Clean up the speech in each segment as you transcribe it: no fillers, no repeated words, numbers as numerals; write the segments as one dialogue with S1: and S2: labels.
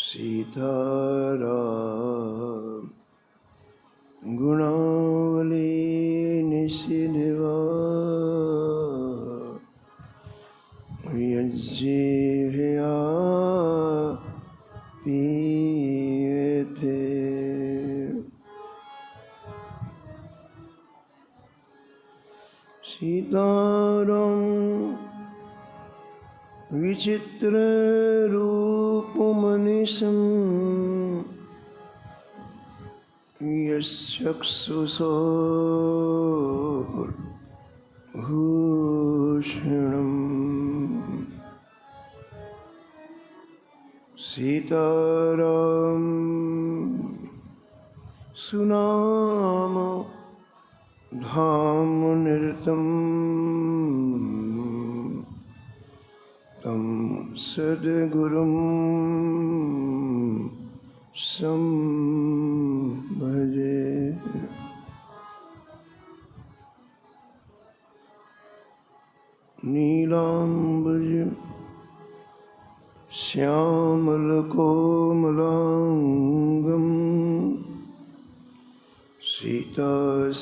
S1: सीताराम गुणावली निशिदिवा यज्जिह्या पीयते। सीताराम विचित्र रूपमनिशं यश्चक्षुषोर्भूषणम्। सीताराम सुनाम धाम निरतम् तं सद्गुरुं संभजे। नीलाम्बुज श्यामलकोमलांगं सीतास्मारोपितवामभागम्।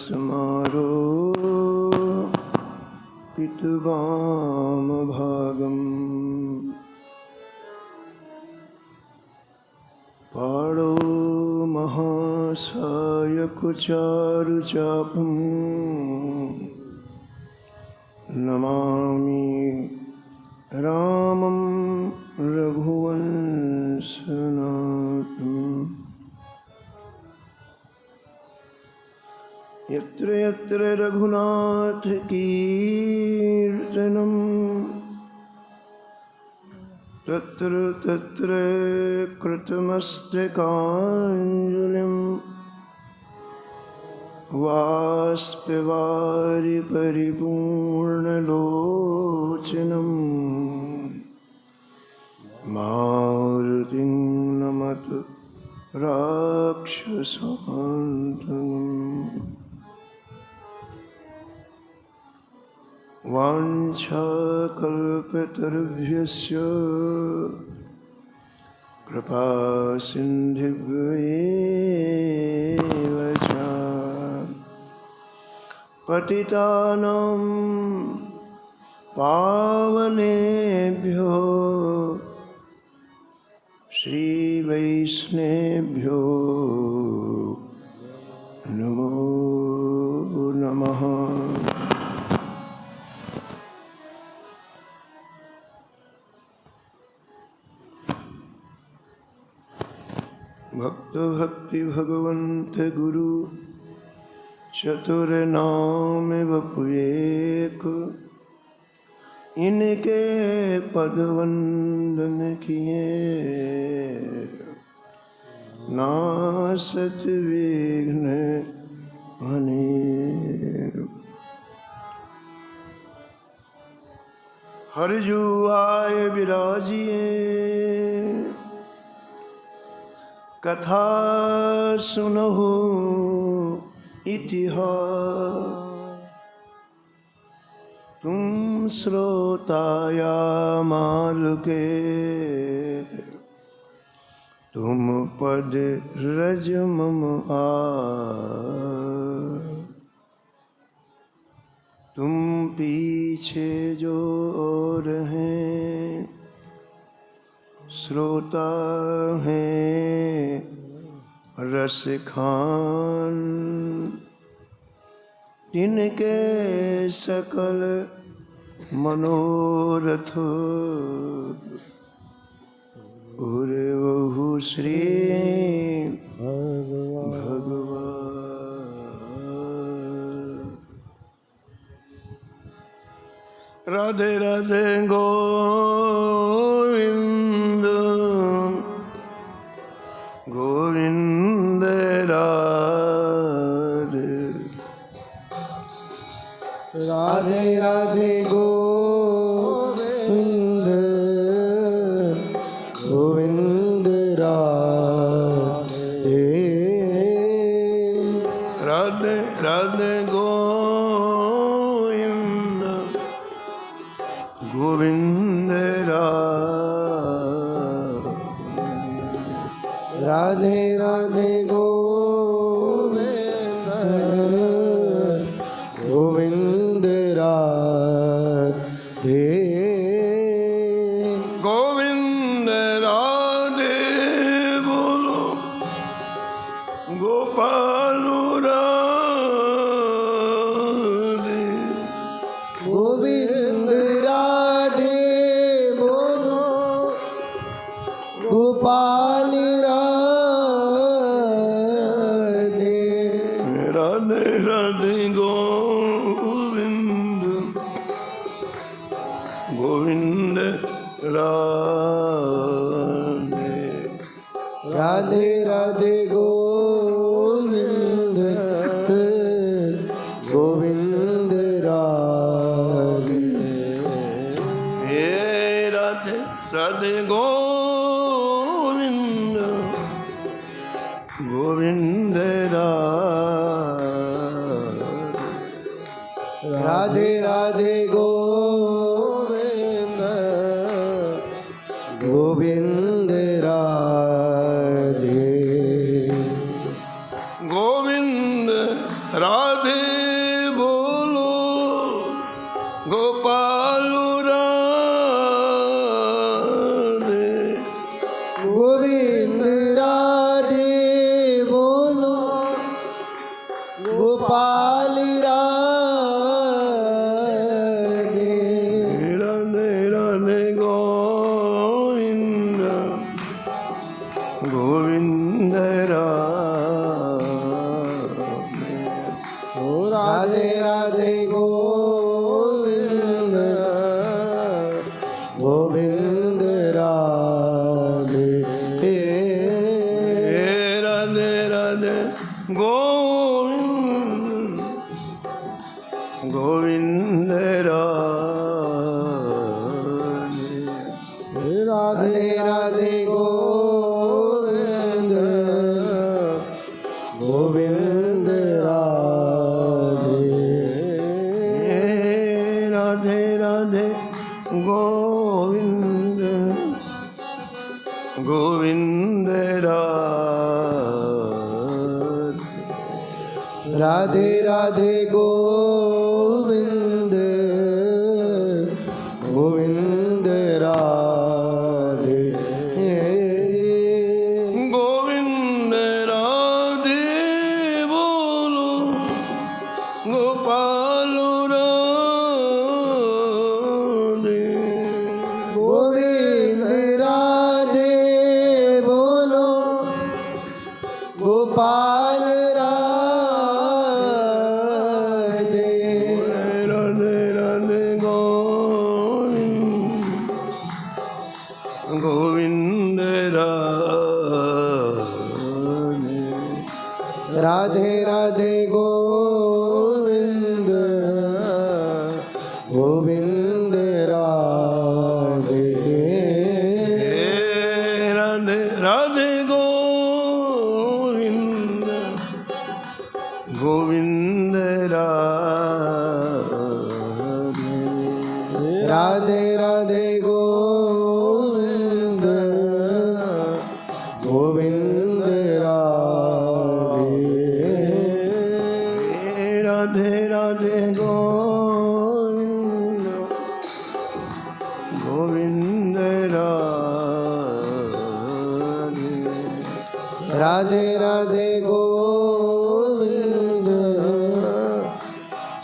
S1: पाणौ महासायकचारुचापं नमामि रामं रघुवंशनाथम्। यत्र यत्र रघुनाथकीर्तनं तत्र तत्र कृतमस्तकाञ्जलिं वाष्पवारि परिपूर्णलोचनं मारुतिं नमत राक्षसान्तकम्। वाञ्छाकल्पतरुभ्यश्च कृपासिन्धुभ्येव च पतितानां पावनेभ्यो श्रीवैष्णवेभ्यो नमो नमः। भक्त भक्ति भगवंत गुरु चतुर नाम वपुएक, इनके पद वंदन किए नासत विघ्न अनेक। हरजू आय विराजिए कथा सुनहु इतिहास, तुम श्रोताया माल के तुम पद रज मम तुम पीछे जो रहें श्रोता हैं रस खान, तिनके सकल मनोरथ उरे बहु श्री भगवान। राधे राधे गोविंद गोविंद राधे राधे राधे गोविंद गोविंद राधे राधे राधे गोविंद गोविंद राधे राधे राधे गोविंद गोविंद राधे गोविंद राधे बोलो गोपाल राधे गोविंद राधे बोलो गोपाल राधे राधे राधे गोविंद गोविंद राधे राधे राधे गोविंद गोविंद राधे हे राधे राधे गोविंद गोविंद राधे राधे गोविंद गोविंद राधे गोविंद राधे बोलो गोपाल राधे गोविंद राधे बोलो गोपाल राधे राधे राधे गोविंद गोविंद राधे राधे गोविंद गोविंद राधे राधे राधे गोविंद गोविंद राधे राधे गोविंद गोविंद राधे राधे राधे गोविंद गोविंद राधे राधे गोविंद गोविंद राधे गोविंद राधे बोलो गोपाल राधे गोविंद राधे बोलो गोपाल राधे राधे राधे गोविंद राधे राधे राधे गोविंद गोविंद राधे राधे राधे गोविंद गोविंद राधे राधे राधे गोविंद गोविंद राधे राधे राधे गोविंद गोविंद राधे राधे राधे गोविंद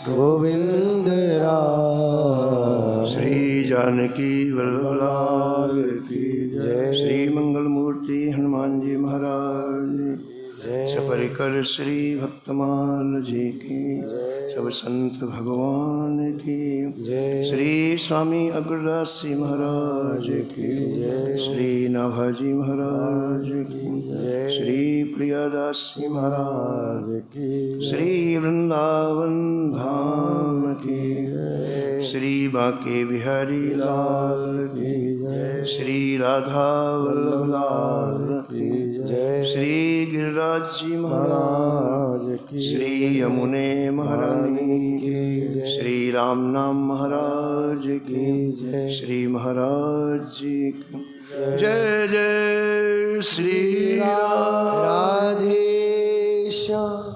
S1: गोविंद राधे श्री जानकी वल्लभ की जय श्री मंगल मूर्ति हनुमान जी महाराज सपरिकर श्री भक्तमान जी की सब संत भगवान की श्री स्वामी अग्रदास जी महाराज की श्री नाभाजी महाराज की श्री प्रियादास जी महाराज की श्री वृंदावन धाम की श्री बांके बिहारी लाल की श्री राधा वल्लभ लाल की श्री गिरिराज जी महाराज की श्री यमुने महारानी की श्री राम नाम महाराज की श्री महाराज जी की जय जय श्री राधे श्याम।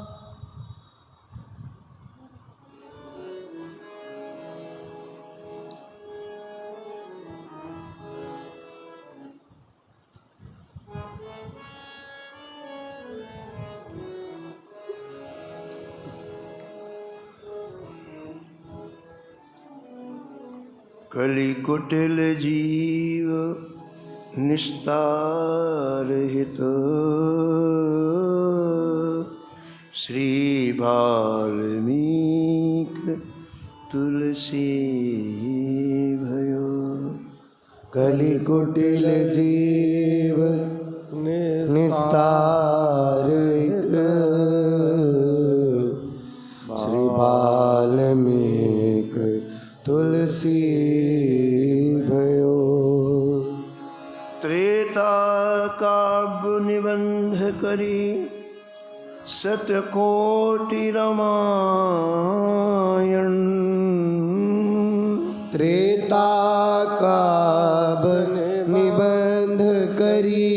S1: कलि कुटिल जीव निस्तार हित, श्री वाल्मीक तुलसी भयो। कलि कुटिल जीव निस्तार हित, श्री वाल्मीक तुलसी भयो। त्रेता काव्य निबंध करी, सतकोटि रामायण। त्रेता काव्य निबंध करी,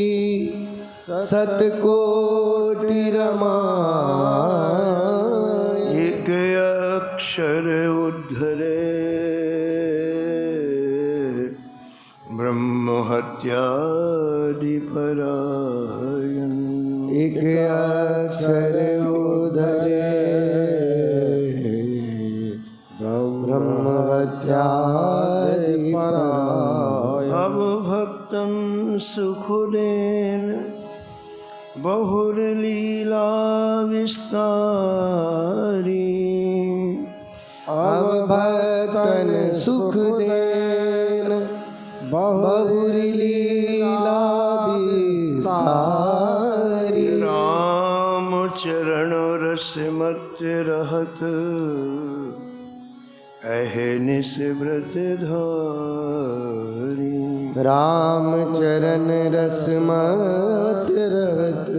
S1: सतकोटि रामायण। एक अक्षर उद्धरे, ब्रह्म हत्यादि परायण। एक अक्षर उद्धरे, ब्रह्म हत्यादि परायण। अब भक्तन सुख देन, बहुर लीला विस्तारी। अब भक्तन सुख देन, बहुर लीला विस्तारी। राम चरण रस मत रहत, अहनिस व्रत धारी। राम चरण रस मत रहत,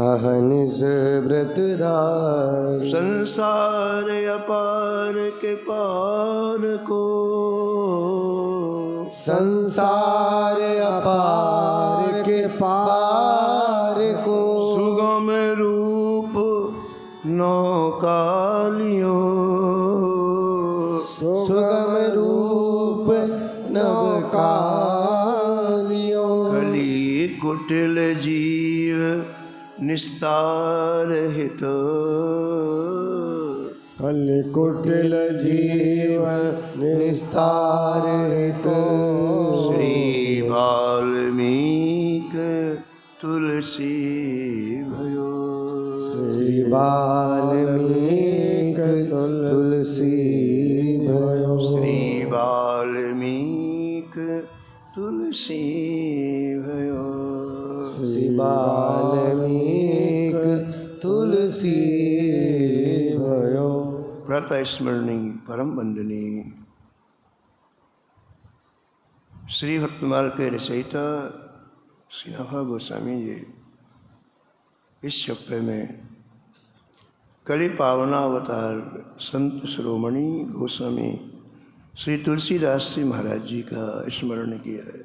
S1: अहनिस व्रत धारी। संसार अपार के पार को, संसार अपार के पार को। सुगम रूप नौकालियो, सुगम रूप नवकालियो। कलि कुटिल जीव निस्तार हित, कलि कुटिल जीव निस्तार हित। श्री वाल्मीक तुलसी भयो। श्री वाल्मीक तुलसी भयो। श्री वाल्मीक तुलसी भयो। श्री वाल्मीक तुलसी भयो। प्रातः स्मरणीय परम वंदनीय श्री भक्तमाल के रचयिता श्री नफा गोस्वामी जी इस चप्पे में कलि पावनावतार संत शिरोमणि गोस्वामी श्री तुलसीदास जी महाराज जी का स्मरण किया है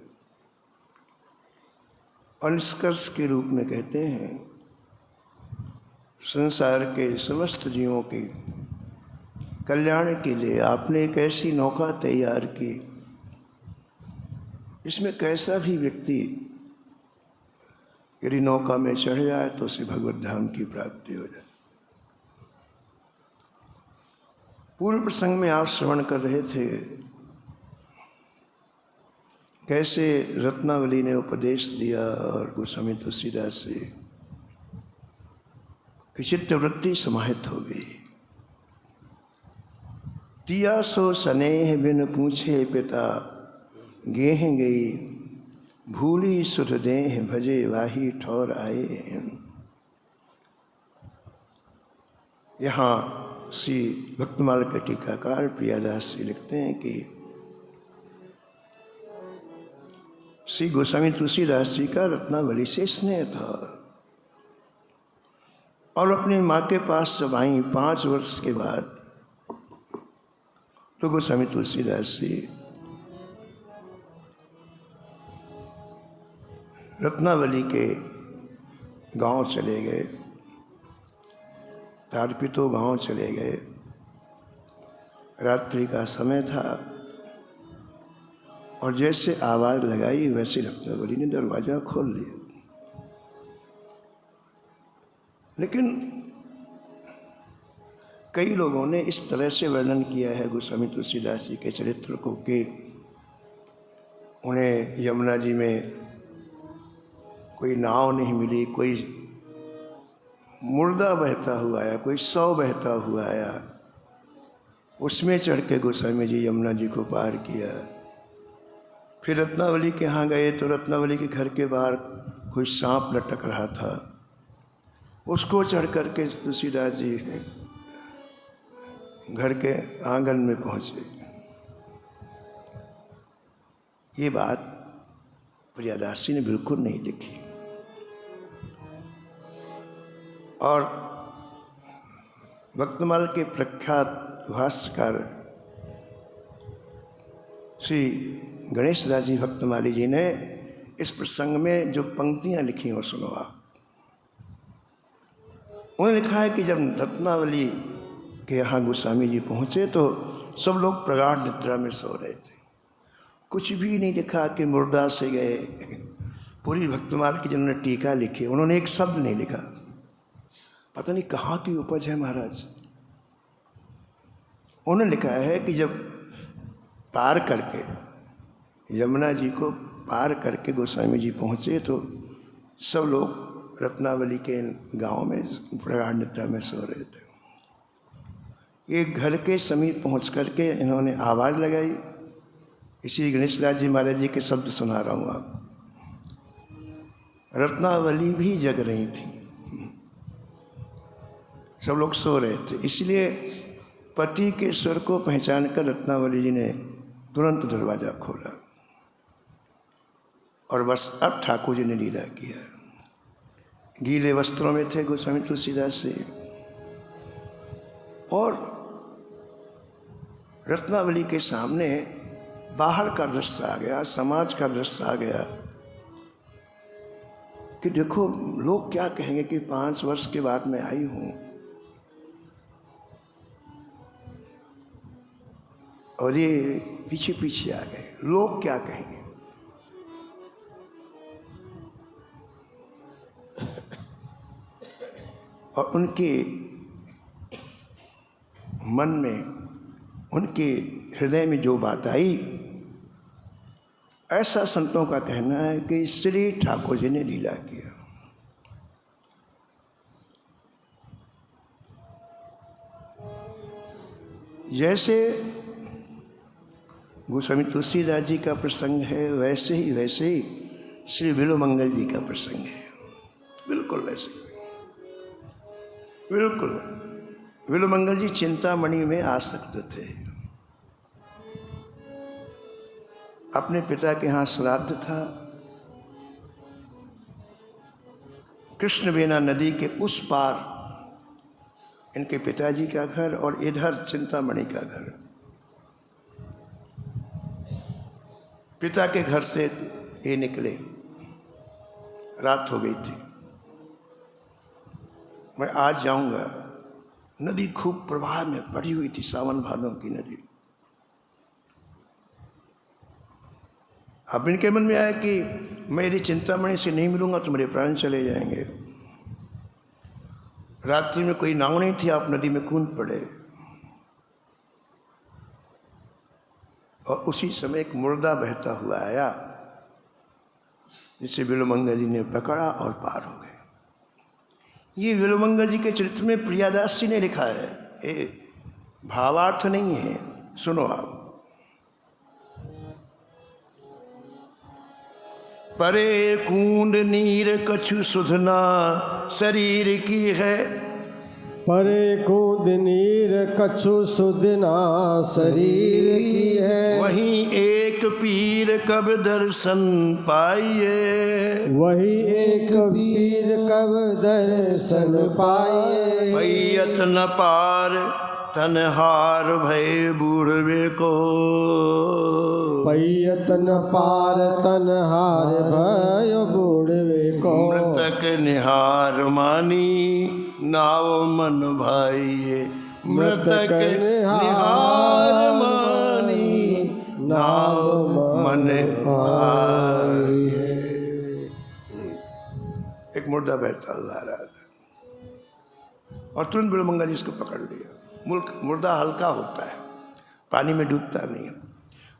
S1: और निष्कर्ष के रूप में कहते हैं संसार के समस्त जीवों के कल्याण के लिए आपने एक ऐसी नौका तैयार की इसमें कैसा भी व्यक्ति यदि नौका में चढ़ जाए तो उसे भगवत धाम की प्राप्ति हो जाए। पूर्व प्रसंग में आप श्रवण कर रहे थे कैसे रत्नावली ने उपदेश दिया और गोस्वामी तुलसीदास से कि चित्तवृत्ति समाहित हो गई। तिया सो स्नेह बिन पूछे पिता गेह गई, भूली सुध देह भजे वाही ठौर आए। यहाँ श्री भक्तमाल के टीकाकार प्रियादास जी लिखते हैं कि श्री गोस्वामी तुलसीदास जी का रत्नावली से स्नेह था और अपनी माँ के पास जब आई 5 वर्ष के बाद तो गोस्वामी तुलसीदास जी रत्नावली के गांव चले गए, तारपीतो गांव चले गए। रात्रि का समय था और जैसे आवाज़ लगाई वैसे रत्नावली ने दरवाज़ा खोल लिया। लेकिन कई लोगों ने इस तरह से वर्णन किया है गोस्वामी तुलसीदास जी के चरित्र को कि उन्हें यमुना जी में कोई नाव नहीं मिली, कोई मुर्दा बहता हुआ आया, कोई शव बहता हुआ आया, उसमें चढ़ के गोस्वामी जी यमुना जी को पार किया। फिर रत्नावली के यहाँ गए तो रत्नावली के घर के बाहर कोई सांप लटक रहा था, उसको चढ़ कर के तुलसीदास जी घर के आंगन में पहुँचे। ये बात प्रियादास जी ने बिल्कुल नहीं लिखी। और भक्तमाल के प्रख्यात भाष्यकार श्री गणेश दास जी भक्तमाली जी ने इस प्रसंग में जो पंक्तियां लिखी हो सुनो आप। उन्होंने लिखा है कि जब रत्नावली के यहाँ गोस्वामी जी पहुँचे तो सब लोग प्रगाढ़ निद्रा में सो रहे थे। कुछ भी नहीं लिखा कि मुर्दा से गए। पूरी भक्तमाल की जिन्होंने टीका लिखी उन्होंने एक शब्द नहीं लिखा। पता नहीं कहाँ की उपज है महाराज। उन्होंने लिखा है कि जब पार करके यमुना जी को पार करके गोस्वामी जी पहुँचे तो सब लोग रत्नावली के गांव में प्रगाढ़ निद्रा में सो रहे थे। एक घर के समीप पहुँच करके इन्होंने आवाज़ लगाई। इसी गणेश दास जी महाराज जी के शब्द सुना रहा हूँ आप। रत्नावली भी जग रही थी, सब लोग सो रहे थे, इसलिए पति के स्वर को पहचान कर रत्नावली जी ने तुरंत दरवाज़ा खोला और बस अब ठाकुर जी ने लीला किया। गीले वस्त्रों में थे गोस्वामी तुलसीदास जी और रत्नावली के सामने बाहर का दृश्य आ गया, समाज का दृश्य आ गया कि देखो लोग क्या कहेंगे कि 5 वर्ष के बाद मैं आई हूँ और ये पीछे पीछे आ गए, लोग क्या कहेंगे। और उनके मन में, उनके हृदय में जो बात आई, ऐसा संतों का कहना है कि श्री ठाकुर जी ने लीला किया। जैसे गोस्वामी तुलसीदास जी का प्रसंग है वैसे ही श्री बिल्वमंगल जी का प्रसंग है, बिल्कुल वैसे। बिल्कुल बिल्वमंगल जी चिंतामणि में आसक्त थे। अपने पिता के यहाँ श्राद्ध था। कृष्णवेना नदी के उस पार इनके पिताजी का घर और इधर चिंतामणि का घर। पिता के घर से ये निकले, रात हो गई थी। मैं आज जाऊंगा। नदी खूब प्रवाह में पड़ी हुई थी, सावन भादों की नदी। अब इनके मन में आया कि मैं यदि चिंतामणि से नहीं मिलूंगा तो मेरे प्राण चले जाएंगे। रात्रि में कोई नाव नहीं थी, आप नदी में कूद पड़े। और उसी समय एक मुर्दा बहता हुआ आया, जिसे बिल्वमंगल जी ने पकड़ा और पार हो गए। ये बिल्वमंगल जी के चरित्र में प्रियादास जी ने लिखा है, ये भावार्थ नहीं है, सुनो आप। परे कूंड नीर कछु सुधना शरीर की है।
S2: परे कूंद नीर कछु सुधना शरीर की है।
S1: वहीं एक पीर कब दर्शन पाइए।
S2: वही एक पीर कब दर्शन पाइए।
S1: पैयत न पार तनहार भय बूढ़वे को,
S2: पैयतन पार तनहार भय बूढ़वे को।
S1: मृतक निहार मानी नाव मन भाइये, मृतक निहार मानी नाव मन भाइये। एक मुर्दा बैठा जा रहा था और तुरंत बिल्वमंगा जी इसको पकड़ लिया। मुर्दा हल्का होता है, पानी में डूबता नहीं है,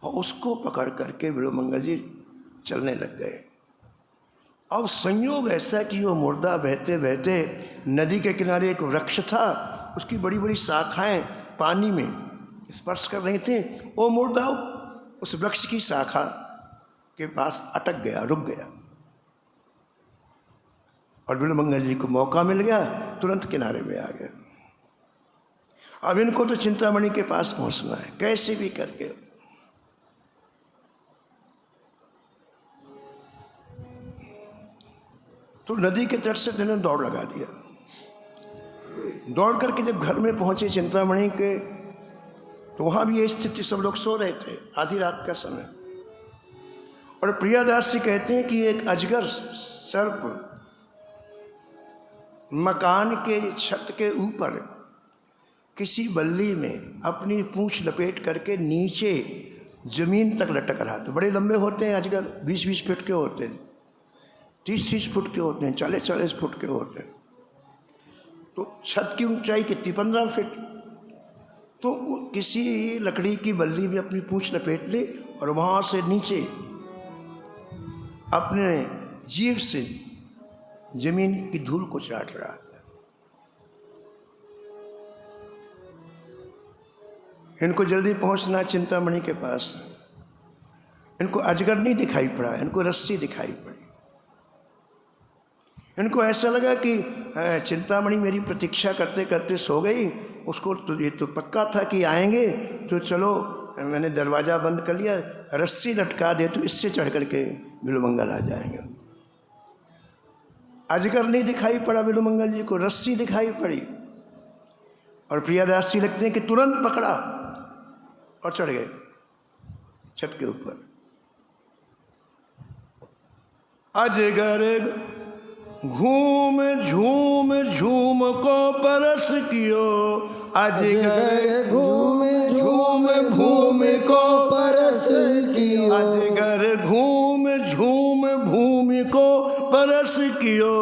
S1: और उसको पकड़ करके बिल्वमंगा जी चलने लग गए। अब संयोग ऐसा कि वो मुर्दा बहते बहते नदी के किनारे एक वृक्ष था, उसकी बड़ी बड़ी शाखाएं पानी में स्पर्श कर रही थी। वो मुर्दा उस वृक्ष की शाखा के पास अटक गया, रुक गया, और बिल्वमंगा जी को मौका मिल गया, तुरंत किनारे में आ गया। अब इनको तो चिंतामणि के पास पहुंचना है कैसे भी करके। तो नदी के तट से इन्होंने दौड़ लगा दिया। दौड़ करके जब घर में पहुंचे चिंतामणि के, तो वहां भी ये स्थिति, सब लोग सो रहे थे, आधी रात का समय। और प्रियादास जी कहते हैं कि एक अजगर सर्प मकान के छत के ऊपर किसी बल्ली में अपनी पूंछ लपेट करके नीचे जमीन तक लटक रहा था। बड़े लंबे होते हैं अजगर, 20-20 फुट के होते हैं, 30-30 फुट के होते हैं, 40-40 फुट के होते हैं। तो छत की ऊंचाई कितनी, 15 फीट। तो किसी लकड़ी की बल्ली में अपनी पूंछ लपेट ली और वहां से नीचे अपने जीभ से जमीन की धूल को चाट रहा था। इनको जल्दी पहुंचना चिंतामणि के पास। इनको अजगर नहीं दिखाई पड़ा, इनको रस्सी दिखाई पड़ी। इनको ऐसा लगा कि चिंतामणि मेरी प्रतीक्षा करते करते सो गई, उसको तो ये तो पक्का था कि आएंगे, तो चलो मैंने दरवाज़ा बंद कर लिया, रस्सी लटका दे तो इससे चढ़ करके बिल्वमंगल आ जाएंगे। अजगर नहीं दिखाई पड़ा बिल्वमंगल जी को, रस्सी दिखाई पड़ी। और प्रियादास जी लगते हैं कि तुरंत पकड़ा और चढ़ गए छत के ऊपर। अजगर घूम झूम झूम को परस कियो, अजगर घूम झूम घूम को परस कियो, अजगर घूम झूम भूमि को परस कियो,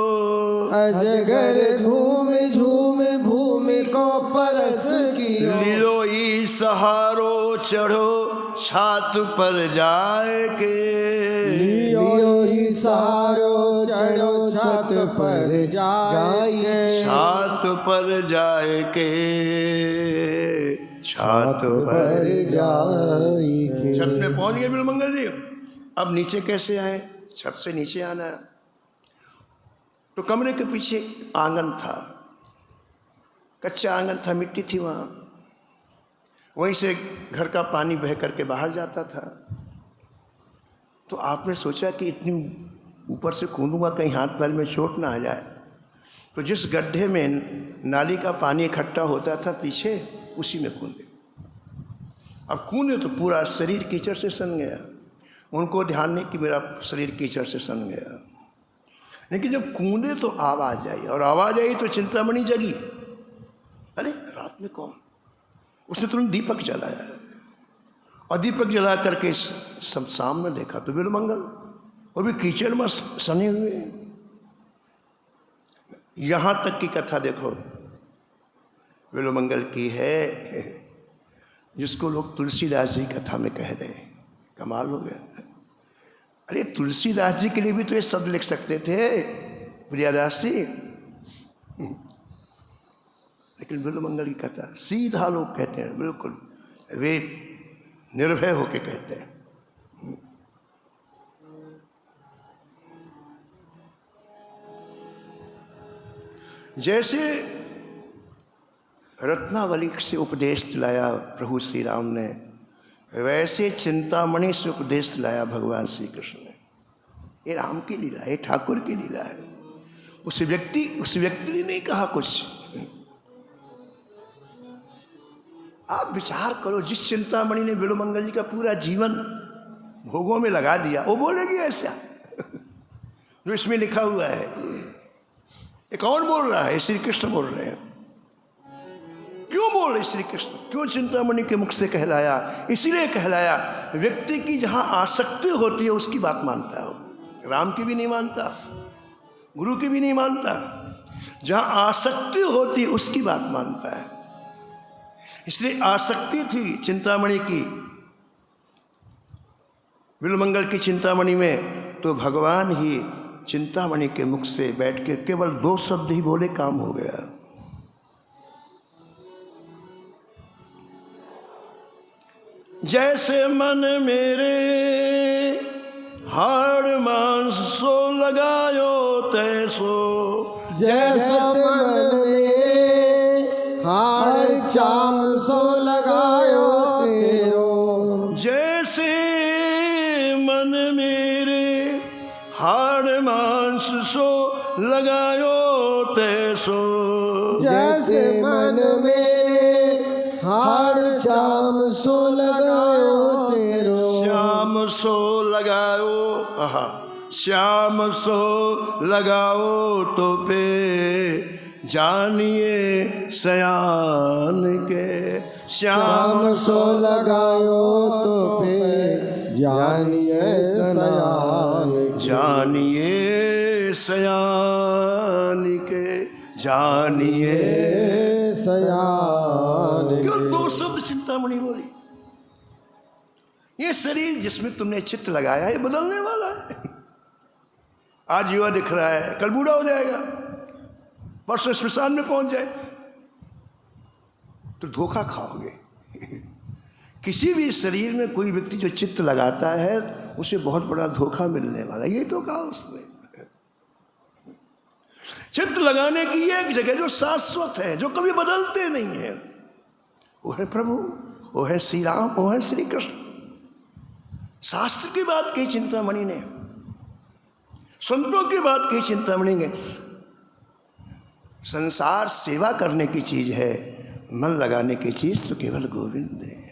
S2: अजगर झूम झूम भूमि को परस कियो।
S1: लियो ई सहारो चढ़ो छात पर जाए के,
S2: लियो ही सहारो चढ़ो छत पर जाए,
S1: छात पर जाए के, छात पर
S2: जाए के।
S1: छत में पहुंच गए बिल्वमंगल जी। अब नीचे कैसे आए, छत से नीचे आना है। तो कमरे के पीछे आंगन था, कच्चा आंगन था, मिट्टी थी वहाँ, वहीं से घर का पानी बह करके बाहर जाता था। तो आपने सोचा कि इतनी ऊपर से कूदूंगा कहीं हाथ पैर में चोट ना आ जाए। तो जिस गड्ढे में नाली का पानी इकट्ठा होता था पीछे, उसी में कूदे। अब कूदे तो पूरा शरीर कीचड़ से सन गया। उनको ध्यान नहीं कि मेरा शरीर कीचड़ से सन गया, लेकिन जब कूदे तो आवाज़ आई, और आवाज़ आई तो चिंतामणि जगी। अरे रात में कौन? उसने तुरंत दीपक जलाया, और दीपक जला करके सब सामने देखा तो बिल्वमंगल, वो भी कीचड़ में सने हुए। यहाँ तक की कथा देखो बिल्वमंगल की है, जिसको लोग तुलसीदास जी कथा में कह रहे हैं। कमाल हो गया। अरे तुलसीदास जी के लिए भी तो ये शब्द लिख सकते थे प्रियादास जी, लेकिन बिल्वमंगल की कथा सीधा लोग कहते हैं, बिल्कुल वे निर्भय होके कहते हैं। जैसे रत्नावली से उपदेश दिलाया प्रभु श्री राम ने, वैसे चिंतामणि से उपदेश दिलाया भगवान श्री कृष्ण ने। ये राम की लीला है, ठाकुर की लीला है। उस व्यक्ति ने नहीं कहा कुछ, आप विचार करो, जिस चिंतामणि ने बिल्वमंगल जी का पूरा जीवन भोगों में लगा दिया, वो बोलेगी ऐसा जो इसमें लिखा हुआ है? ये कौन बोल रहा है? श्री कृष्ण बोल रहे हैं। क्यों बोल रहे श्री कृष्ण? क्यों चिंतामणि के मुख से कहलाया? इसीलिए कहलाया, व्यक्ति की जहां आसक्ति होती है उसकी बात मानता है वो। राम की भी नहीं मानता, गुरु की भी नहीं मानता, जहां आसक्ति होती उसकी बात मानता है। इसलिए आसक्ति थी चिंतामणि की, बिल्वमंगल की चिंतामणि में, तो भगवान ही चिंतामणि के मुख से बैठ के केवल 2 शब्द ही बोले, काम हो गया। जैसे मन मेरे हाड़ मांस सो लगायो तैसो,
S2: जैसे मन में हाड़ चाम सो लगायो तेरो,
S1: जैसे मन मेरे हाड़ मांस सो लगायो तैसो,
S2: जैसे मन मेरे हाड़ चाम सो लगायो तेरो,
S1: श्याम सो लगाओ, आहा, श्याम सो लगाओ तो पे जानिए सयान के,
S2: श्याम सो लगायो तो पे जानिए सयान के,
S1: जानिए सयान के, जानिए
S2: सयान
S1: क्यों
S2: के।
S1: 2 शब्द चिंतामणि बोली। ये शरीर जिसमें तुमने चित्त लगाया, ये बदलने वाला है। आज युवा दिख रहा है, कल बूढ़ा हो जाएगा, परसों श्मशान में पहुंच जाए, तो धोखा खाओगे। किसी भी शरीर में कोई व्यक्ति जो चित्त लगाता है उसे बहुत बड़ा धोखा मिलने वाला, ये तो कहा उसने। चित्त लगाने की एक जगह जो शाश्वत है, जो कभी बदलते नहीं है, वो है प्रभु, वो है श्री राम, वो है श्री कृष्ण। शास्त्र की बात कही चिंतामणि ने, संतों की बात कही चिंतामणि ने। संसार सेवा करने की चीज है, मन लगाने की चीज तो केवल गोविंद है।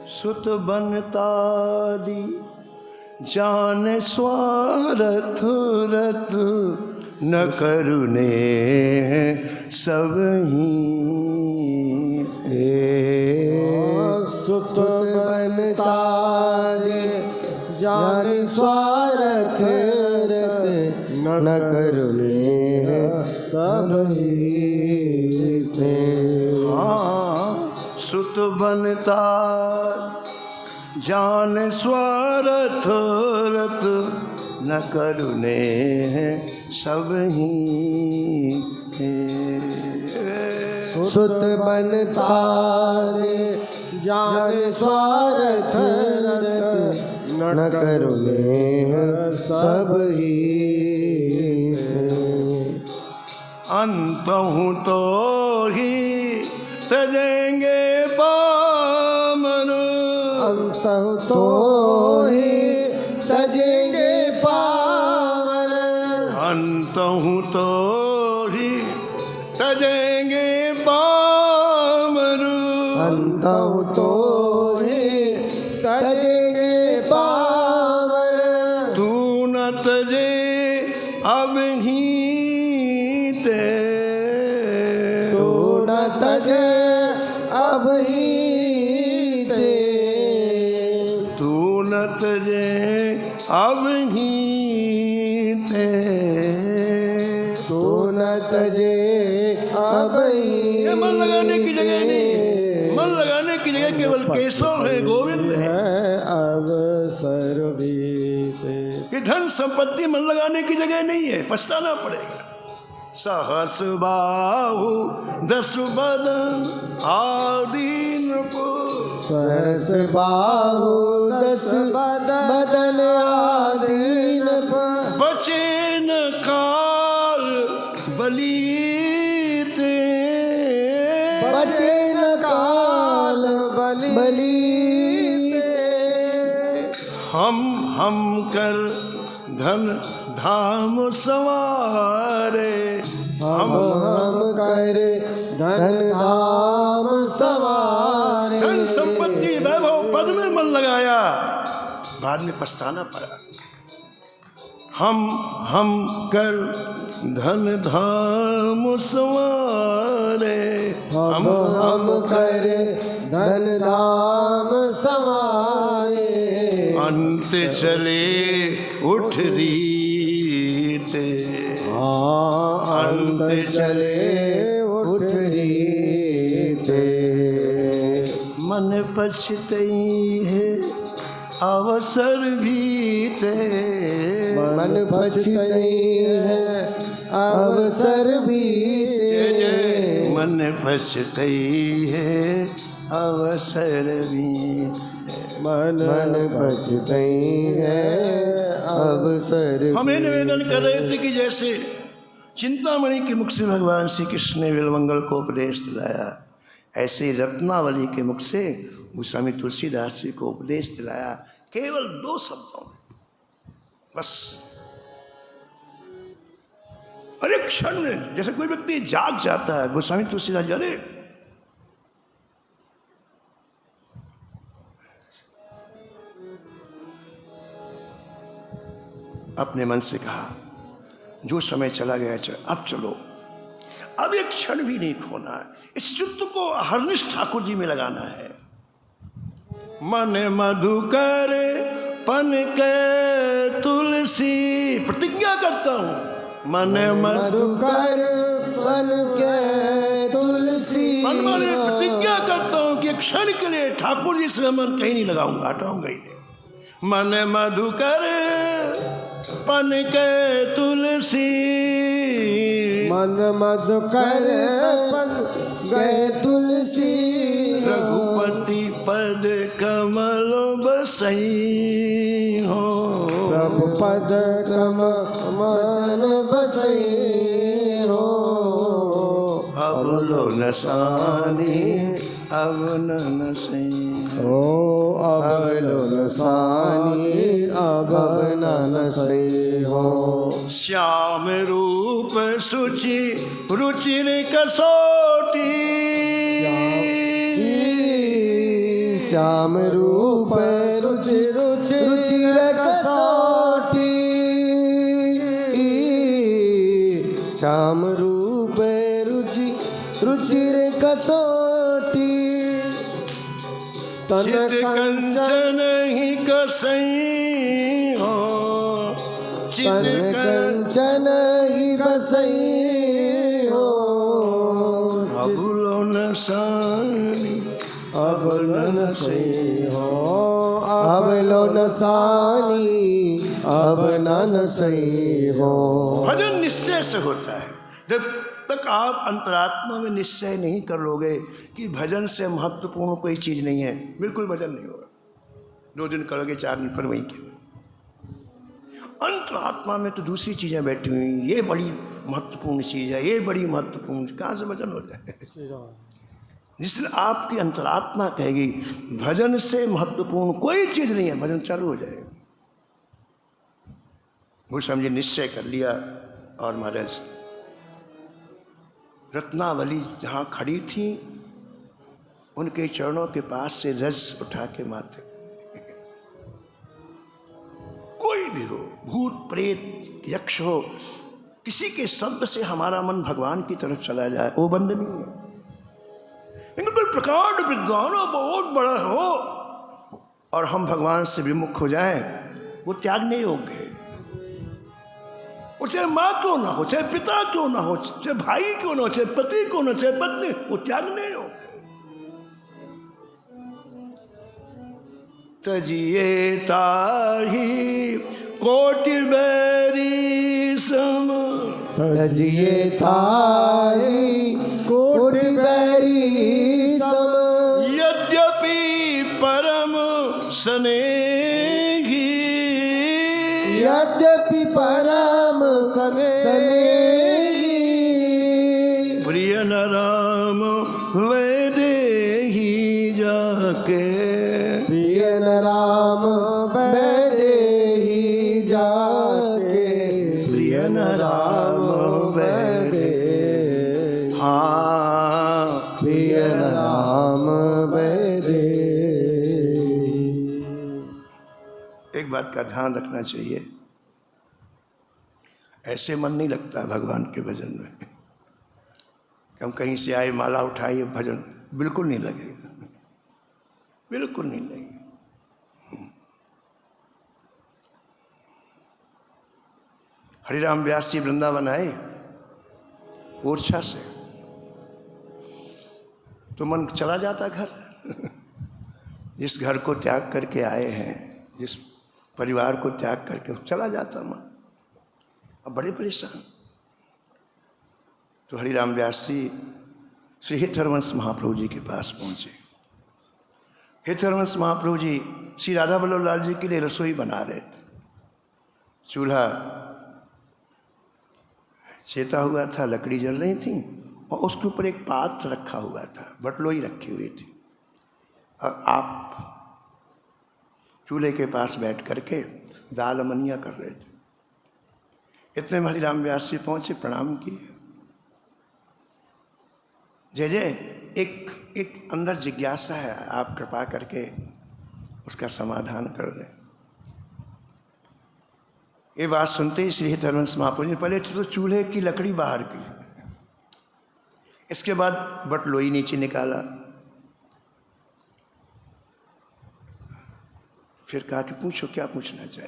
S1: सुत बनतारी जान स्वार्थ रत, न करुणे सब ही
S2: सुत बनतारे जान स्वार्थ रत, न करुणे सब ही थे।
S1: सुत बनतार जान स्वार्थ रत, न करुणे सब ही
S2: सुत बनतारे जान स्वार्थ रत, न करुणे सब ही।
S1: अंतहु तो ही तजेंगे पामन,
S2: अंतहु तो ही तजेंगे पावन,
S1: अंतहु तो ही तजेंगे पामन,
S2: अंतहु तो ही तजेंगे पावन,
S1: तू न तजे अब ही ते,
S2: तू न तजे अब ही ते,
S1: तू न तजे अब ही ते,
S2: तू न तजे अब ही।
S1: ये मन लगाने की जगह नहीं, मन लगाने की जगह केवल केशव है, गोविंद है।
S2: अब सर्वीते
S1: ये धन संपत्ति मन लगाने की जगह नहीं है, पछताना पड़ेगा। सहस बाहु 10 बदन आदीन को,
S2: सरस बाहु 10 बदन आदीन पर,
S1: बचे न काल बलीते,
S2: बचे न काल बली,
S1: हम कर धन धाम संवारे।
S2: हम करे धन धाम सवारे।
S1: धन संपत्ति वैभव पद में मन लगाया, बाद में पछताना पड़ा। हम कर धन धाम संवारे।
S2: हम करे धन धाम सवारे।
S1: अंत चले उठ रीते।
S2: अंत चले उठ रीते।
S1: मन पछतई है अवसर बीते।
S2: मन पछतई है अवसर बीते।
S1: मन पछतई है अवसर बीते।
S2: मन पछतई है अवसर।
S1: हमें निवेदन कर रहे थे कि जैसे चिंतामणि के मुख से भगवान श्री कृष्ण ने विलवंगल को उपदेश दिलाया, ऐसे रत्नावली के मुख से गोस्वामी तुलसीदास जी को उपदेश दिलाया, केवल 2 शब्दों में बस। अरे क्षण में जैसे कोई व्यक्ति जाग जाता है, गोस्वामी तुलसीदास जी अरे अपने मन से कहा जो समय चला गया अब चलो, अब एक क्षण भी नहीं खोना है। इस चित्त को हरनिश ठाकुर जी में लगाना है। मन मधुकर पन के तुलसी, प्रतिज्ञा करता हूं मन
S2: मधुकर पन के तुलसी।
S1: मन माने प्रतिज्ञा करता हूं कि एक क्षण के लिए ठाकुर जी से मन कहीं नहीं लगाऊंगा, हटाऊंगा ही नहीं। मन मधुकर पन के तुलसी।
S2: मन मधुकर पन गए तुलसी।
S1: रघुपति पद कमल बसई हो।
S2: प्रभु पद कमल बसई हो।
S1: अब लो नसानी अब न सही
S2: हो। अब लो नसानी अब न सही हो।
S1: श्याम रूप सुचि रुचिर कसोटी।
S2: श्याम रूप रुचिर कसोटी। श्याम रूप रुचिर कसोटी। तन
S1: कंचन ही कसई हो।
S2: तन कंचन ही बसई हो।
S1: अब लो नसानी
S2: अब न सही हो। अब लो नसानी अब न सही हो।
S1: भजन निश्चय से होता है। जब तक आप अंतरात्मा में निश्चय नहीं कर लोगे कि भजन से महत्वपूर्ण कोई चीज़ नहीं है, बिल्कुल भजन नहीं होगा। 2 दिन करोगे, 4 दिन पर वहीं के अंतरात्मा में तो दूसरी चीज़ें बैठी हुई, ये बड़ी महत्वपूर्ण चीज़ है, ये बड़ी महत्वपूर्ण, कहाँ से भजन हो जाए। जिससे आपकी अंतरात्मा कहेगी भजन से महत्वपूर्ण कोई चीज़ नहीं है, भजन चालू हो जाएगा। वो समझे निश्चय कर लिया। और महाराज रत्नावली जहाँ खड़ी थी, उनके चरणों के पास से रस उठा के माथे। कोई भी हो, भूत प्रेत यक्ष हो, किसी के शब्द से हमारा मन भगवान की तरफ चला जाए, वो बंद नहीं है। लेकिन कोई प्रकांड विद्वान हो, बहुत बड़ा हो, और हम भगवान से विमुख हो जाएं, वो त्यागने योग्य है। वो चाहे माँ क्यों ना हो, चाहे पिता क्यों ना हो, चाहे भाई क्यों ना हो, चाहे पति क्यों ना, चाहे पत्नी, वो त्यागने योग्य। तजिए ताही कोटि बैरी सम।
S2: तजिए ताही कोटि बैरी सम।
S1: यद्यपि परम स्नेही।
S2: यद्यपि परम स्नेही।
S1: प्रिय न राम वैदेही जाके।
S2: प्रिय न राम वैदेही जाके। नाम बेदे।
S1: एक बात का ध्यान रखना चाहिए, ऐसे मन नहीं लगता भगवान के भजन में कि हम कहीं से आए माला उठाइए भजन, बिल्कुल नहीं लगेगा, बिल्कुल नहीं लगेगा। हरिराम व्यास जी वृंदावन आए ओरछा से, तो मन चला जाता घर जिस घर को त्याग करके आए हैं, जिस परिवार को त्याग करके चला जाता मन, अब बड़े परेशान। तो हरिराम व्यास जी श्री हितहरवंश महाप्रभु जी के पास पहुंचे। हितहरवंश महाप्रभु जी श्री राधा वल्लभ लाल जी के लिए रसोई बना रहे थे। चूल्हा छेता हुआ था, लकड़ी जल रही थी और उसके ऊपर एक पात्र रखा हुआ था, बटलोई रखी हुई थी, और आप चूल्हे के पास बैठ करके दाल अमनिया कर रहे थे। इतने में हरिराम व्यास जी पहुंचे, प्रणाम किए। जय जय, एक अंदर जिज्ञासा है, आप कृपा करके उसका समाधान कर दें। ये बात सुनते ही श्री हितहरवंश महाप्रभु ने पहले तो चूल्हे की लकड़ी बाहर की, इसके बाद बटलोई नीचे निकाला, फिर कहा कि पूछो क्या पूछना चाहे।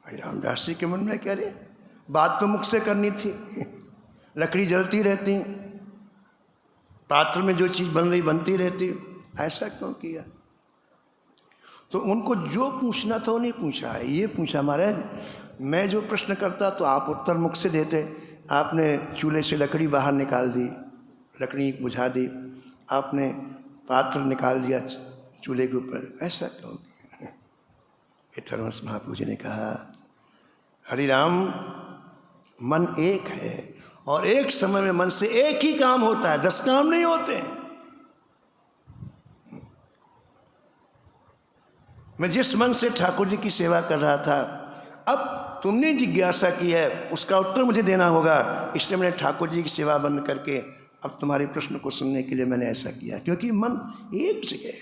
S1: भाई रामदास जी के मन में कह रहे, बात तो मुख से करनी थी, लकड़ी जलती रहती, पात्र में जो चीज़ बन रही बनती रहती, ऐसा क्यों किया। तो उनको जो पूछना था वो नहीं पूछा है, ये पूछा महाराज मैं जो प्रश्न करता तो आप उत्तर मुख से देते, आपने चूल्हे से लकड़ी बाहर निकाल दी, लकड़ी बुझा दी, आपने पात्र निकाल दिया चूल्हे के ऊपर, ऐसा क्यों किया। हितहरवंश महाप्रभु जी ने कहा, हरिराम मन एक है और एक समय में मन से एक ही काम होता है, 10 काम नहीं होते हैं। मैं जिस मन से ठाकुर जी की सेवा कर रहा था, अब तुमने जिज्ञासा की है उसका उत्तर मुझे देना होगा, इसलिए मैंने ठाकुर जी की सेवा बंद करके अब तुम्हारे प्रश्न को सुनने के लिए मैंने ऐसा किया। क्योंकि मन एक जगह,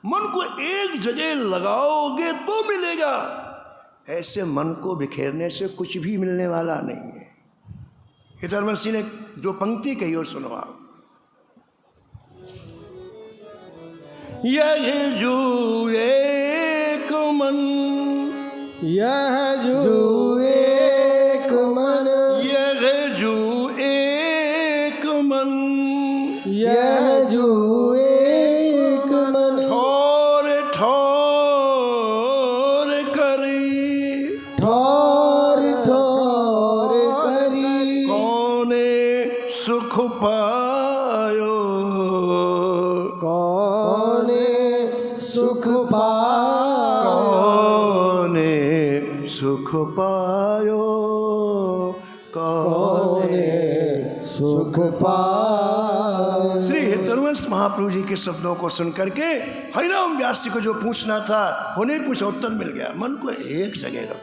S1: मन को एक जगह लगाओगे तो मिलेगा, ऐसे मन को बिखेरने से कुछ भी मिलने वाला नहीं है। हितहरवंश जी ने जो पंक्ति कही हो सुनो आप, यह जो एक मन,
S2: यह जो एक मन,
S1: यह जो एक मन,
S2: यह जो एक मन,
S1: ठोर ठोर करी,
S2: ठोर ठोर करी,
S1: कौने सुख पायो,
S2: कौने सुख पायो,
S1: कौने सुख पायो,
S2: कौने सुख पायो।
S1: श्री हितहरवंश महाप्रभु जी के शब्दों को सुन करके हरिराम व्यास जी को जो पूछना था वो नहीं पूछा, उत्तर मिल गया। मन को एक जगह रखो।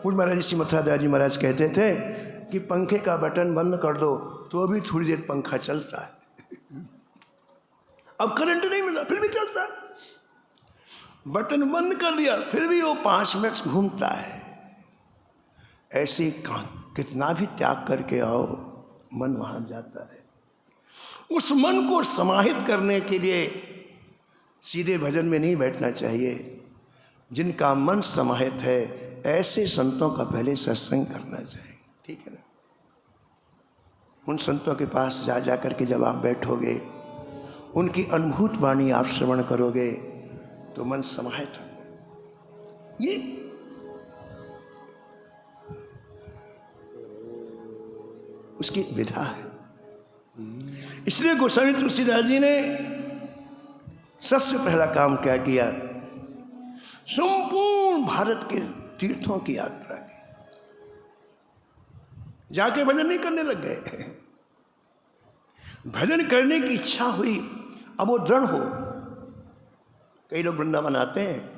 S1: पूज्य महाराज श्री मथुरादास जी महाराज कहते थे कि पंखे का बटन बंद कर दो तो भी थोड़ी देर पंखा चलता है। अब करंट नहीं मिला फिर भी चलता है, बटन बंद कर दिया फिर भी वो 5 मिनट घूमता है। ऐसे कितना भी त्याग करके आओ, मन वहां जाता है। उस मन को समाहित करने के लिए सीधे भजन में नहीं बैठना चाहिए। जिनका मन समाहित है ऐसे संतों का पहले सत्संग करना चाहिए, ठीक है ना। उन संतों के पास जा जा करके जब आप बैठोगे, उनकी अनुभूत वाणी आप श्रवण करोगे तो मन समाहित हो। ये उसकी विधा है। इसलिए गोस्वामी तुलसीदास जी ने सबसे पहला काम क्या किया, संपूर्ण भारत के तीर्थों की यात्रा की। जाके भजन नहीं करने लग गए, भजन करने की इच्छा हुई, अब वो दृढ़ हो। कई लोग वृंदावन आते हैं,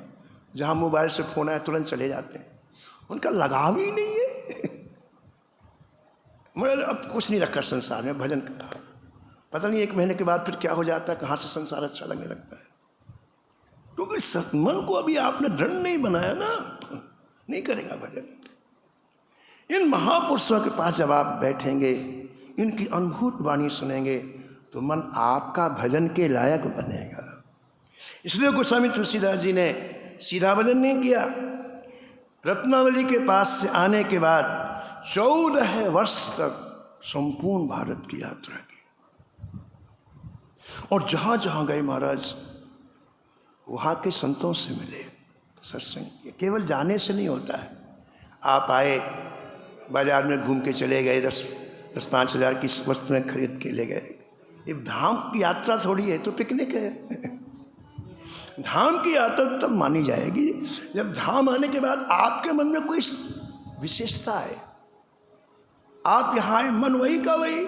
S1: जहां मोबाइल से फोन आया तुरंत चले जाते हैं, उनका लगाव ही नहीं है। मगर अब कुछ नहीं रखा संसार में, भजन का। पता नहीं 1 महीने के बाद फिर क्या हो जाता है, कहाँ से संसार अच्छा लगने लगता है। क्योंकि मन को अभी आपने दृढ़ नहीं बनाया ना, नहीं करेगा भजन। इन महापुरुषों के पास जब आप बैठेंगे, इनकी अनुभूत वाणी सुनेंगे, तो मन आपका भजन के लायक बनेगा। इसलिए गोस्वामी तुलसीदास जी ने सीधा भजन नहीं किया। रत्नावली के पास से आने के बाद 14 वर्ष तक संपूर्ण भारत की यात्रा की, और जहाँ जहाँ गए महाराज वहाँ के संतों से मिले, सत्संग किए। केवल जाने से नहीं होता है। आप आए, बाजार में घूम के चले गए, 10-5 हज़ार की वस्तुएं खरीद के ले गए। ये धाम की यात्रा थोड़ी है, तो पिकनिक है। धाम की यात्रा तब मानी जाएगी जब धाम आने के बाद आपके मन में कोई विशेषता है। आप यहाँ आए, मन वही का वही,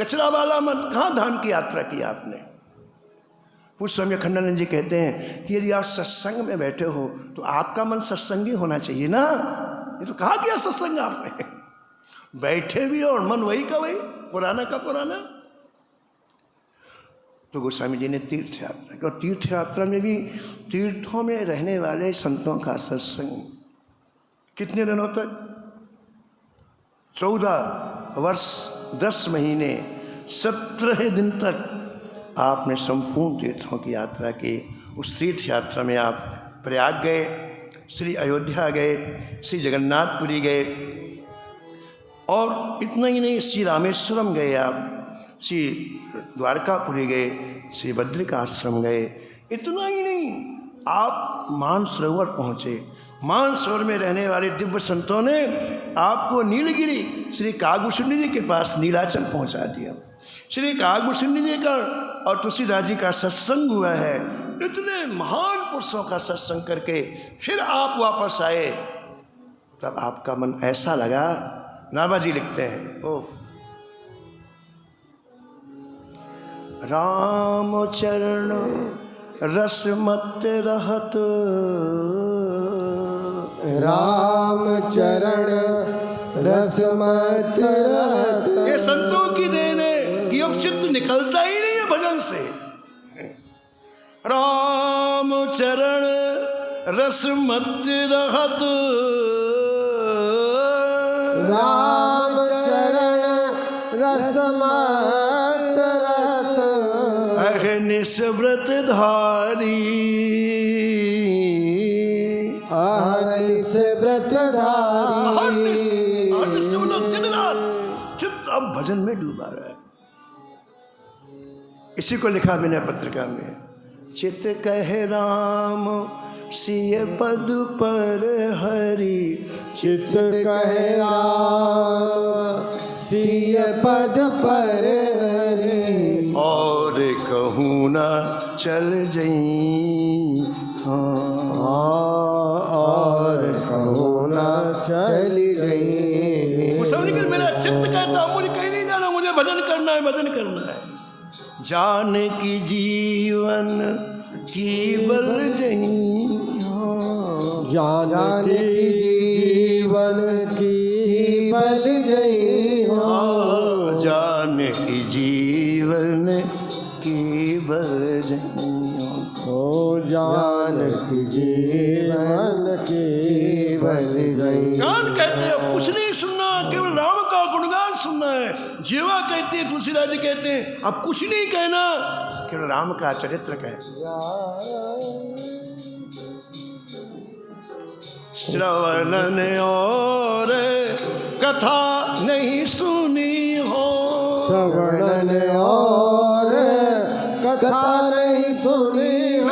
S1: कचरा वाला मन। कहाँ धाम की यात्रा की आपने? पूज्य स्वामी अखंडानंद जी कहते हैं कि यदि आप सत्संग में बैठे हो तो आपका मन सत्संगी होना चाहिए ना। ये तो कहा गया सत्संग आपने, बैठे भी और मन वही का वही, पुराना का पुराना। तो गोस्वामी जी ने तीर्थ यात्रा की, और तीर्थ यात्रा में भी तीर्थों में रहने वाले संतों का सत्संग कितने दिनों तक? 14 वर्ष 10 महीने 17 दिन तक आपने संपूर्ण तीर्थों की यात्रा की। उस तीर्थ यात्रा में आप प्रयाग गए, श्री अयोध्या गए, श्री जगन्नाथपुरी गए, और इतना ही नहीं, श्री रामेश्वरम गए आप, श्री द्वारकापुरी गए, श्री बद्रिकाश्रम गए। इतना ही नहीं, आप मानसरोवर पहुँचे। मानसरोवर में रहने वाले दिव्य संतों ने आपको नीलगिरी श्री कागभूषण जी के पास नीलाचल पहुँचा दिया। श्री कागभूषण जी का और तुलसीदास जी का सत्संग हुआ है। इतने महान पुरुषों का सत्संग करके फिर आप वापस आए, तब आपका मन ऐसा लगा। नाभाजी लिखते हैं, ओ राम चरण रस मत रहत,
S2: राम चरण रस मत रहत।
S1: ये संतों की देन है कि अब चित्त निकलता ही नहीं है भजन से। राम चरण रस मत रहत,
S2: राम चरण रस मत रहत।
S1: अहनिश व्रत धारी,
S2: अहनिश व्रत धारी।
S1: दिन रात चित्त अब भजन में डूबा रहा है। इसी को लिखा मैंने पत्रिका में, चित्त कहे राम सिय पद पर हरि,
S2: चित्त कहे राम सिय पद पर हरि।
S1: और कहूँ ना चल जई,
S2: और कहूँ ना चली जई।
S1: मेरा चित्त कहता मुझे कहीं नहीं जाना, मुझे भजन करना है, भजन करना है। जान की जीवन की बल जई,
S2: जान की जीवन की बल जई हो।
S1: जान की जीवन की बल जई
S2: हो, जान की जीवन की बल जई।
S1: कान कहते हैं कुछ नहीं सुनना, केवल राम का गुणगान सुनना है। जीवा कहते हैं, तुलसीदास जी कहते हैं अब कुछ नहीं कहना, केवल राम का चरित्र कह। श्रवणन और कथा नहीं सुनी हो,
S2: श्रवणन और कथा नहीं सुनी हो।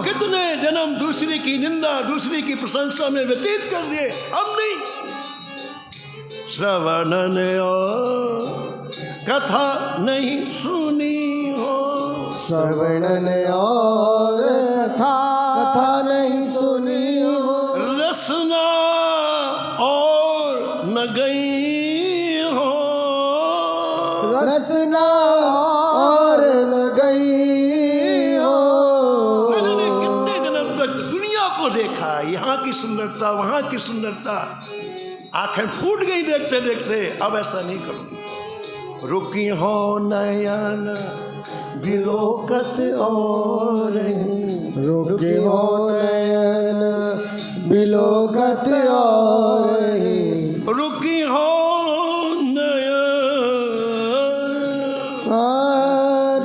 S1: कितने जन्म दूसरे की निंदा, दूसरे की प्रशंसा में व्यतीत कर दिए, अब नहीं। श्रवणन और कथा नहीं सुनी हो,
S2: श्रवणन और कथा नहीं सुनी हो।
S1: रसना और न गई हो,
S2: रसना और न गई हो।
S1: मैंने कितने जन्म तक दुनिया को देखा, यहाँ की सुंदरता, वहाँ की सुंदरता, आंखें फूट गई देखते देखते, अब ऐसा नहीं करूँगी। रुकी हो नयन बिलोकत और
S2: रुके हो नयन बिलोकत और
S1: रुकी हो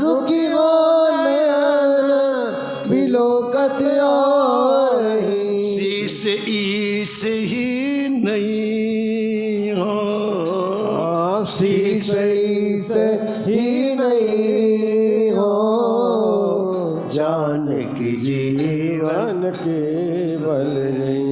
S2: रुकी हो नयन बिलोकत और
S1: शीश ईस ही नहीं हो,
S2: शीश से ही नहीं हो,
S1: जान की जीवन
S2: जान के बल जई,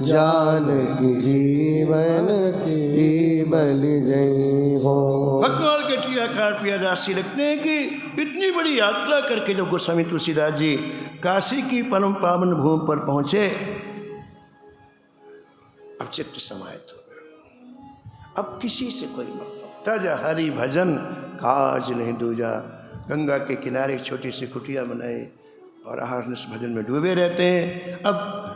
S2: जान की जीवन की बल जई हो।
S1: भगवान के टीकाकार प्रियदासी लिखते हैं कि इतनी बड़ी यात्रा करके जब गोस्वामी तुलसीदास जी काशी की परम पावन भूमि पर पहुंचे, अब चित्त समाहित हो गया। अब किसी से कोई मतलब, तज हरि भजन काज नहीं दूजा। गंगा के किनारे एक छोटी सी कुटिया बनाई और अहरनिश भजन में डूबे रहते हैं। अब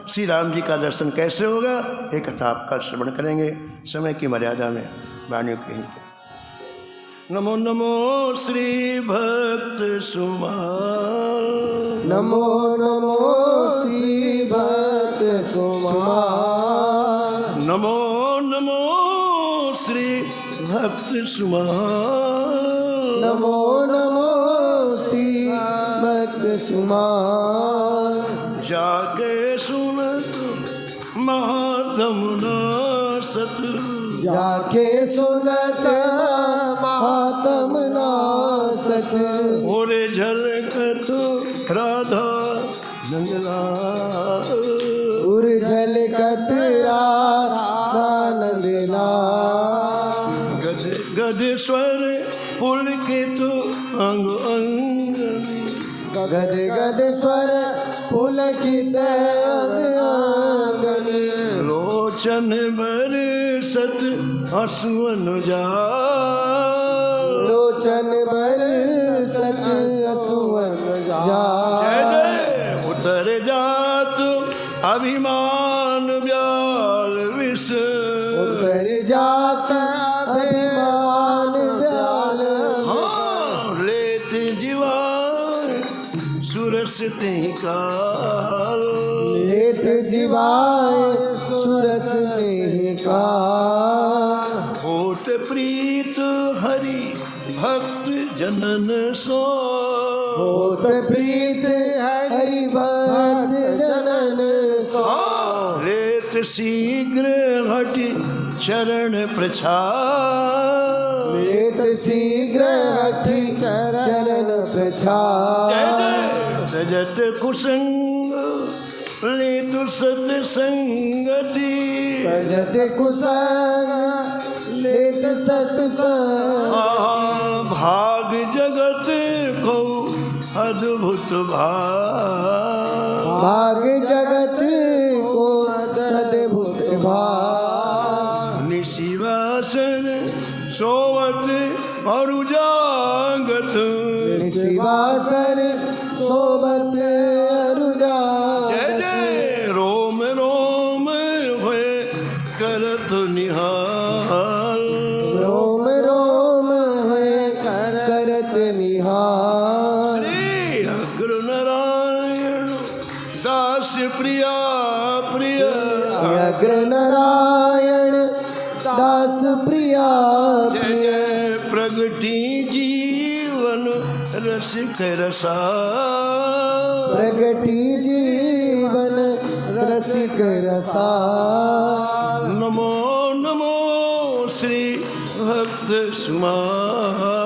S1: श्री राम जी का दर्शन कैसे होगा, ये कथा आप कल श्रवण करेंगे। समय की मर्यादा में वाणियों के ही। नमो नमो श्री भक्त सुमाल,
S2: नमो नमो श्री भक्त सुमाल,
S1: नमो नमो श्री भक्त सुमाल,
S2: नमो नमो श्री भक्त सुमाल।
S1: जाके सुनत महात्म नासत,
S2: जाके सुनत महात्म नासत,
S1: ओरे झलकत राधा नंगला,
S2: उर झलकत राधा नंदला,
S1: गद गद स्वर पुलकित अंग अंग,
S2: गद गद स्वर पुलकित अंग अंग,
S1: लोचन बरसत हसवन जा,
S2: लोचन बरसत असुवन जा,
S1: जय जय उतर जात अभिमान व्याल विष,
S2: उतर जात अभिमान व्याल,
S1: हाँ लेत जीवान सुरस ते काल,
S2: लेत जीवाय सुरस ने का,
S1: होत प्रीत हरि भक्त जनन सो,
S2: होत प्रीत हरि भक्त जनन सो,
S1: लेत शीघ्र हटि चरण प्रछाद,
S2: लेत शीघ्र हठि चरण प्रछाद,
S1: तजत कुसंग लेत सत्संगति,
S2: तजत कुसंग लेत सत्संग,
S1: भाग जगत को अद्भुत भाग,
S2: भाग जगत को अद्भुत भाग,
S1: निशिवासन सोवत और जागत,
S2: शिवासर सोबत अरुजा,
S1: जय जय रोम रोम हुए करत निहाल,
S2: रोम रोम है करत निहाल,
S1: श्री अग्र नारायण दास प्रिया प्रिय,
S2: अग्र नारायण दास प्रिया,
S1: जय जय प्रगति जीवन रसिक रसा,
S2: प्रगति जीवन रसिक रसा,
S1: नमो नमो श्री भक्त सुमाल,